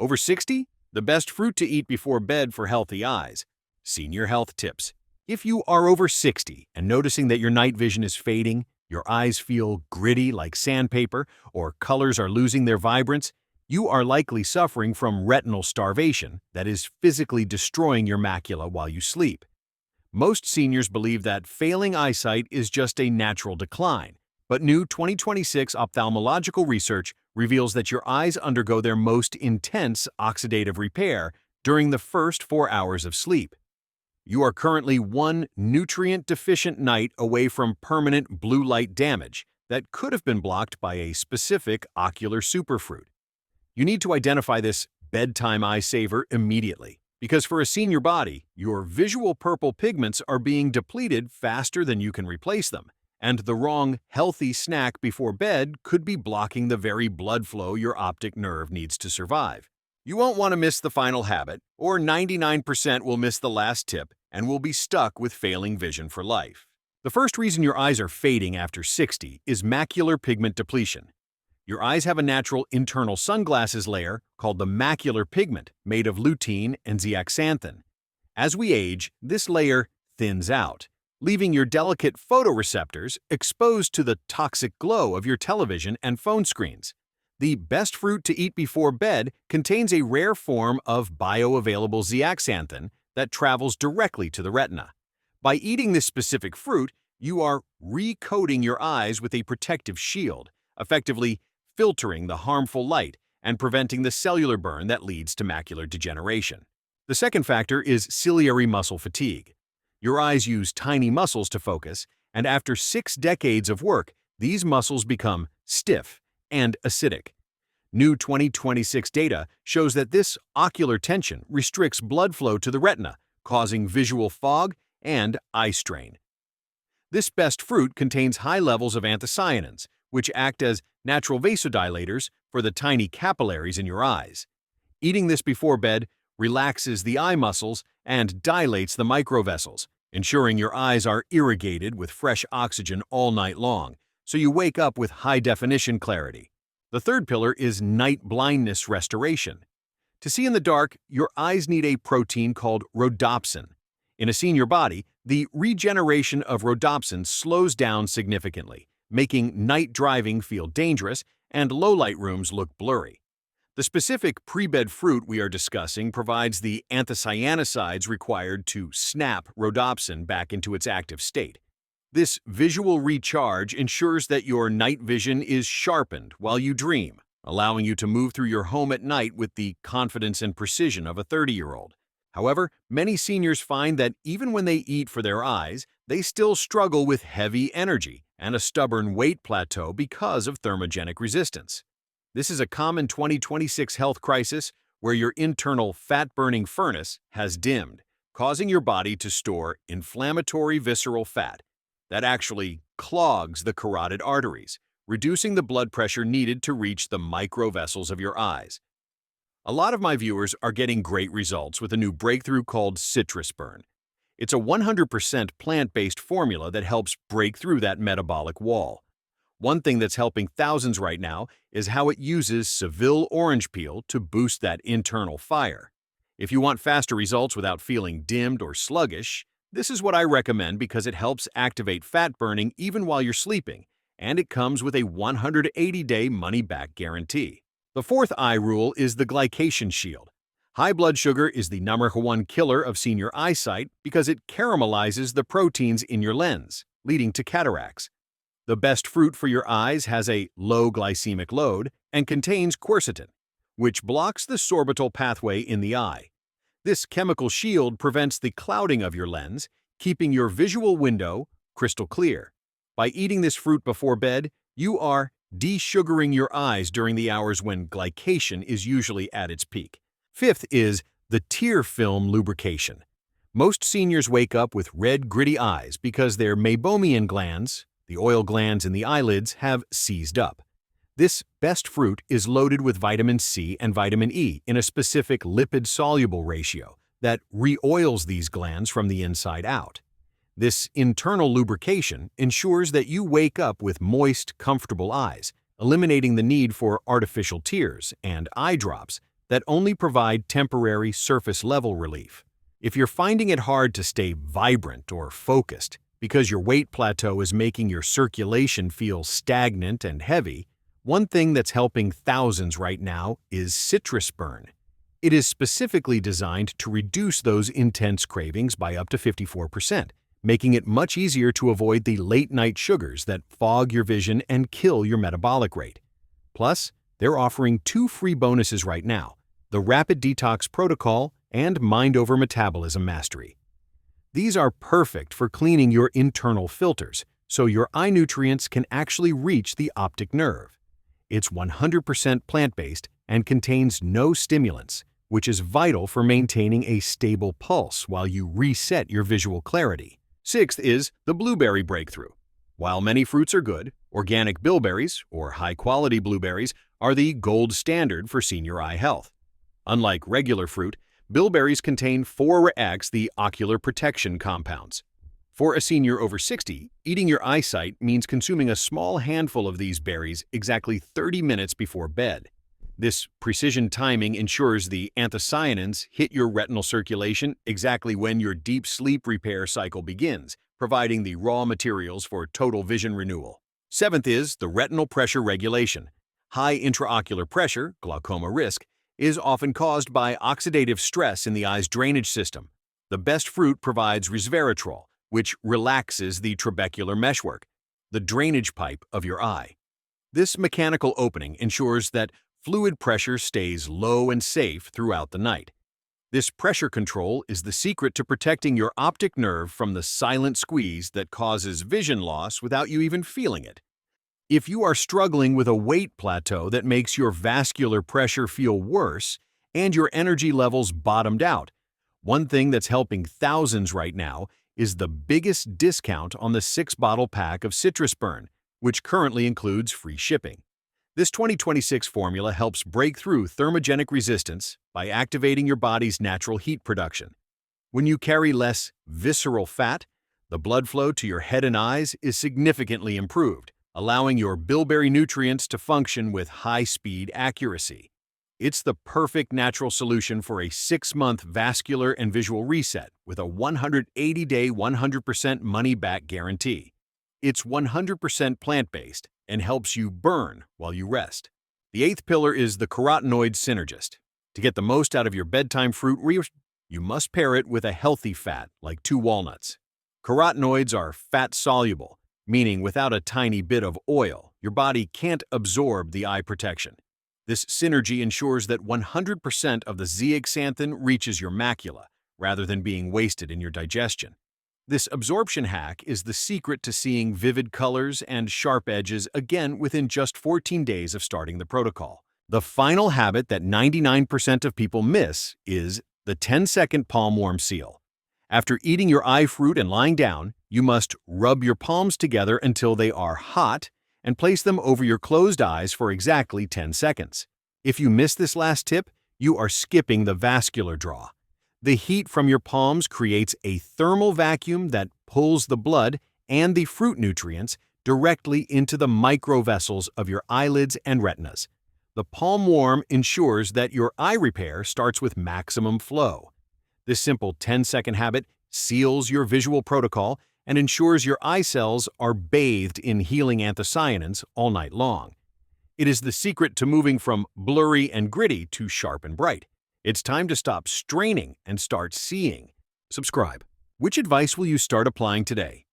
Over 60? The best fruit to eat before bed for healthy eyes. Senior health tips. If you are over 60 and noticing that your night vision is fading, your eyes feel gritty like sandpaper, or colors are losing their vibrance, you are likely suffering from retinal starvation that is physically destroying your macula while you sleep. Most seniors believe that failing eyesight is just a natural decline, but new 2026 ophthalmological research reveals that your eyes undergo their most intense oxidative repair during the first 4 hours of sleep. You are currently one nutrient-deficient night away from permanent blue light damage that could have been blocked by a specific ocular superfruit. You need to identify this bedtime eye saver immediately, because for a senior body, your visual purple pigments are being depleted faster than you can replace them, and the wrong healthy snack before bed could be blocking the very blood flow your optic nerve needs to survive. You won't want to miss the final habit, or 99% will miss the last tip and will be stuck with failing vision for life. The first reason your eyes are fading after 60 is macular pigment depletion. Your eyes have a natural internal sunglasses layer called the macular pigment made of lutein and zeaxanthin. As we age, this layer thins out, leaving your delicate photoreceptors exposed to the toxic glow of your television and phone screens. The best fruit to eat before bed contains a rare form of bioavailable zeaxanthin that travels directly to the retina. By eating this specific fruit, you are recoating your eyes with a protective shield, effectively filtering the harmful light and preventing the cellular burn that leads to macular degeneration. The second factor is ciliary muscle fatigue. Your eyes use tiny muscles to focus, and after 6 decades of work, these muscles become stiff and acidic. New 2026 data shows that this ocular tension restricts blood flow to the retina, causing visual fog and eye strain. This best fruit contains high levels of anthocyanins, which act as natural vasodilators for the tiny capillaries in your eyes. Eating this before bed relaxes the eye muscles and dilates the microvessels, ensuring your eyes are irrigated with fresh oxygen all night long, so you wake up with high-definition clarity. The third pillar is night blindness restoration. To see in the dark, your eyes need a protein called rhodopsin. In a senior body, the regeneration of rhodopsin slows down significantly, making night driving feel dangerous and low-light rooms look blurry. The specific pre-bed fruit we are discussing provides the anthocyanicides required to snap rhodopsin back into its active state. This visual recharge ensures that your night vision is sharpened while you dream, allowing you to move through your home at night with the confidence and precision of a 30-year-old. However, many seniors find that even when they eat for their eyes, they still struggle with heavy energy and a stubborn weight plateau because of thermogenic resistance. This is a common 2026 health crisis where your internal fat-burning furnace has dimmed, causing your body to store inflammatory visceral fat that actually clogs the carotid arteries, reducing the blood pressure needed to reach the microvessels of your eyes. A lot of my viewers are getting great results with a new breakthrough called Citrus Burn. It's a 100% plant-based formula that helps break through that metabolic wall. One thing that's helping thousands right now is how it uses Seville orange peel to boost that internal fire. If you want faster results without feeling dimmed or sluggish, this is what I recommend because it helps activate fat burning even while you're sleeping, and it comes with a 180-day money-back guarantee. The fourth eye rule is the glycation shield. High blood sugar is the #1 killer of senior eyesight because it caramelizes the proteins in your lens, leading to cataracts. The best fruit for your eyes has a low glycemic load and contains quercetin, which blocks the sorbitol pathway in the eye. This chemical shield prevents the clouding of your lens, keeping your visual window crystal clear. By eating this fruit before bed, you are desugaring your eyes during the hours when glycation is usually at its peak. Fifth is the tear film lubrication. Most seniors wake up with red, gritty eyes because their meibomian glands, the oil glands in the eyelids, have seized up. This best fruit is loaded with vitamin C and vitamin E in a specific lipid-soluble ratio that re-oils these glands from the inside out. This internal lubrication ensures that you wake up with moist, comfortable eyes, eliminating the need for artificial tears and eye drops that only provide temporary surface-level relief. If you're finding it hard to stay vibrant or focused because your weight plateau is making your circulation feel stagnant and heavy, one thing that's helping thousands right now is citrus burn. It is specifically designed to reduce those intense cravings by up to 54%, making it much easier to avoid the late-night sugars that fog your vision and kill your metabolic rate. Plus, they're offering 2 free bonuses right now: the Rapid Detox Protocol and Mind Over Metabolism Mastery. These are perfect for cleaning your internal filters, so your eye nutrients can actually reach the optic nerve. It's 100% plant-based and contains no stimulants, which is vital for maintaining a stable pulse while you reset your visual clarity. Sixth is the blueberry breakthrough. While many fruits are good, organic bilberries, or high-quality blueberries, are the gold standard for senior eye health. Unlike regular fruit, bilberries contain 4x the ocular protection compounds. For a senior over 60, eating your eyesight means consuming a small handful of these berries exactly 30 minutes before bed. This precision timing ensures the anthocyanins hit your retinal circulation exactly when your deep sleep repair cycle begins, providing the raw materials for total vision renewal. Seventh is the retinal pressure regulation. High intraocular pressure, glaucoma risk, is often caused by oxidative stress in the eye's drainage system. The best fruit provides resveratrol, which relaxes the trabecular meshwork, the drainage pipe of your eye. This mechanical opening ensures that fluid pressure stays low and safe throughout the night. This pressure control is the secret to protecting your optic nerve from the silent squeeze that causes vision loss without you even feeling it. If you are struggling with a weight plateau that makes your vascular pressure feel worse and your energy levels bottomed out, one thing that's helping thousands right now is the biggest discount on the 6-bottle pack of Citrus Burn, which currently includes free shipping. This 2026 formula helps break through thermogenic resistance by activating your body's natural heat production. When you carry less visceral fat, the blood flow to your head and eyes is significantly improved, allowing your bilberry nutrients to function with high-speed accuracy. It's the perfect natural solution for a 6-month vascular and visual reset with a 180-day 100% money-back guarantee. It's 100% plant-based and helps you burn while you rest. The 8th pillar is the carotenoid synergist. To get the most out of your bedtime fruit, you must pair it with a healthy fat like 2 walnuts. Carotenoids are fat-soluble, meaning without a tiny bit of oil, your body can't absorb the eye protection. This synergy ensures that 100% of the zeaxanthin reaches your macula, rather than being wasted in your digestion. This absorption hack is the secret to seeing vivid colors and sharp edges again within just 14 days of starting the protocol. The final habit that 99% of people miss is the 10-second palm warm seal. After eating your eye fruit and lying down, you must rub your palms together until they are hot and place them over your closed eyes for exactly 10 seconds. If you miss this last tip, you are skipping the vascular draw. The heat from your palms creates a thermal vacuum that pulls the blood and the fruit nutrients directly into the microvessels of your eyelids and retinas. The palm warm ensures that your eye repair starts with maximum flow. This simple 10-second habit seals your visual protocol and ensures your eye cells are bathed in healing anthocyanins all night long. It is the secret to moving from blurry and gritty to sharp and bright. It's time to stop straining and start seeing. Subscribe. Which advice will you start applying today?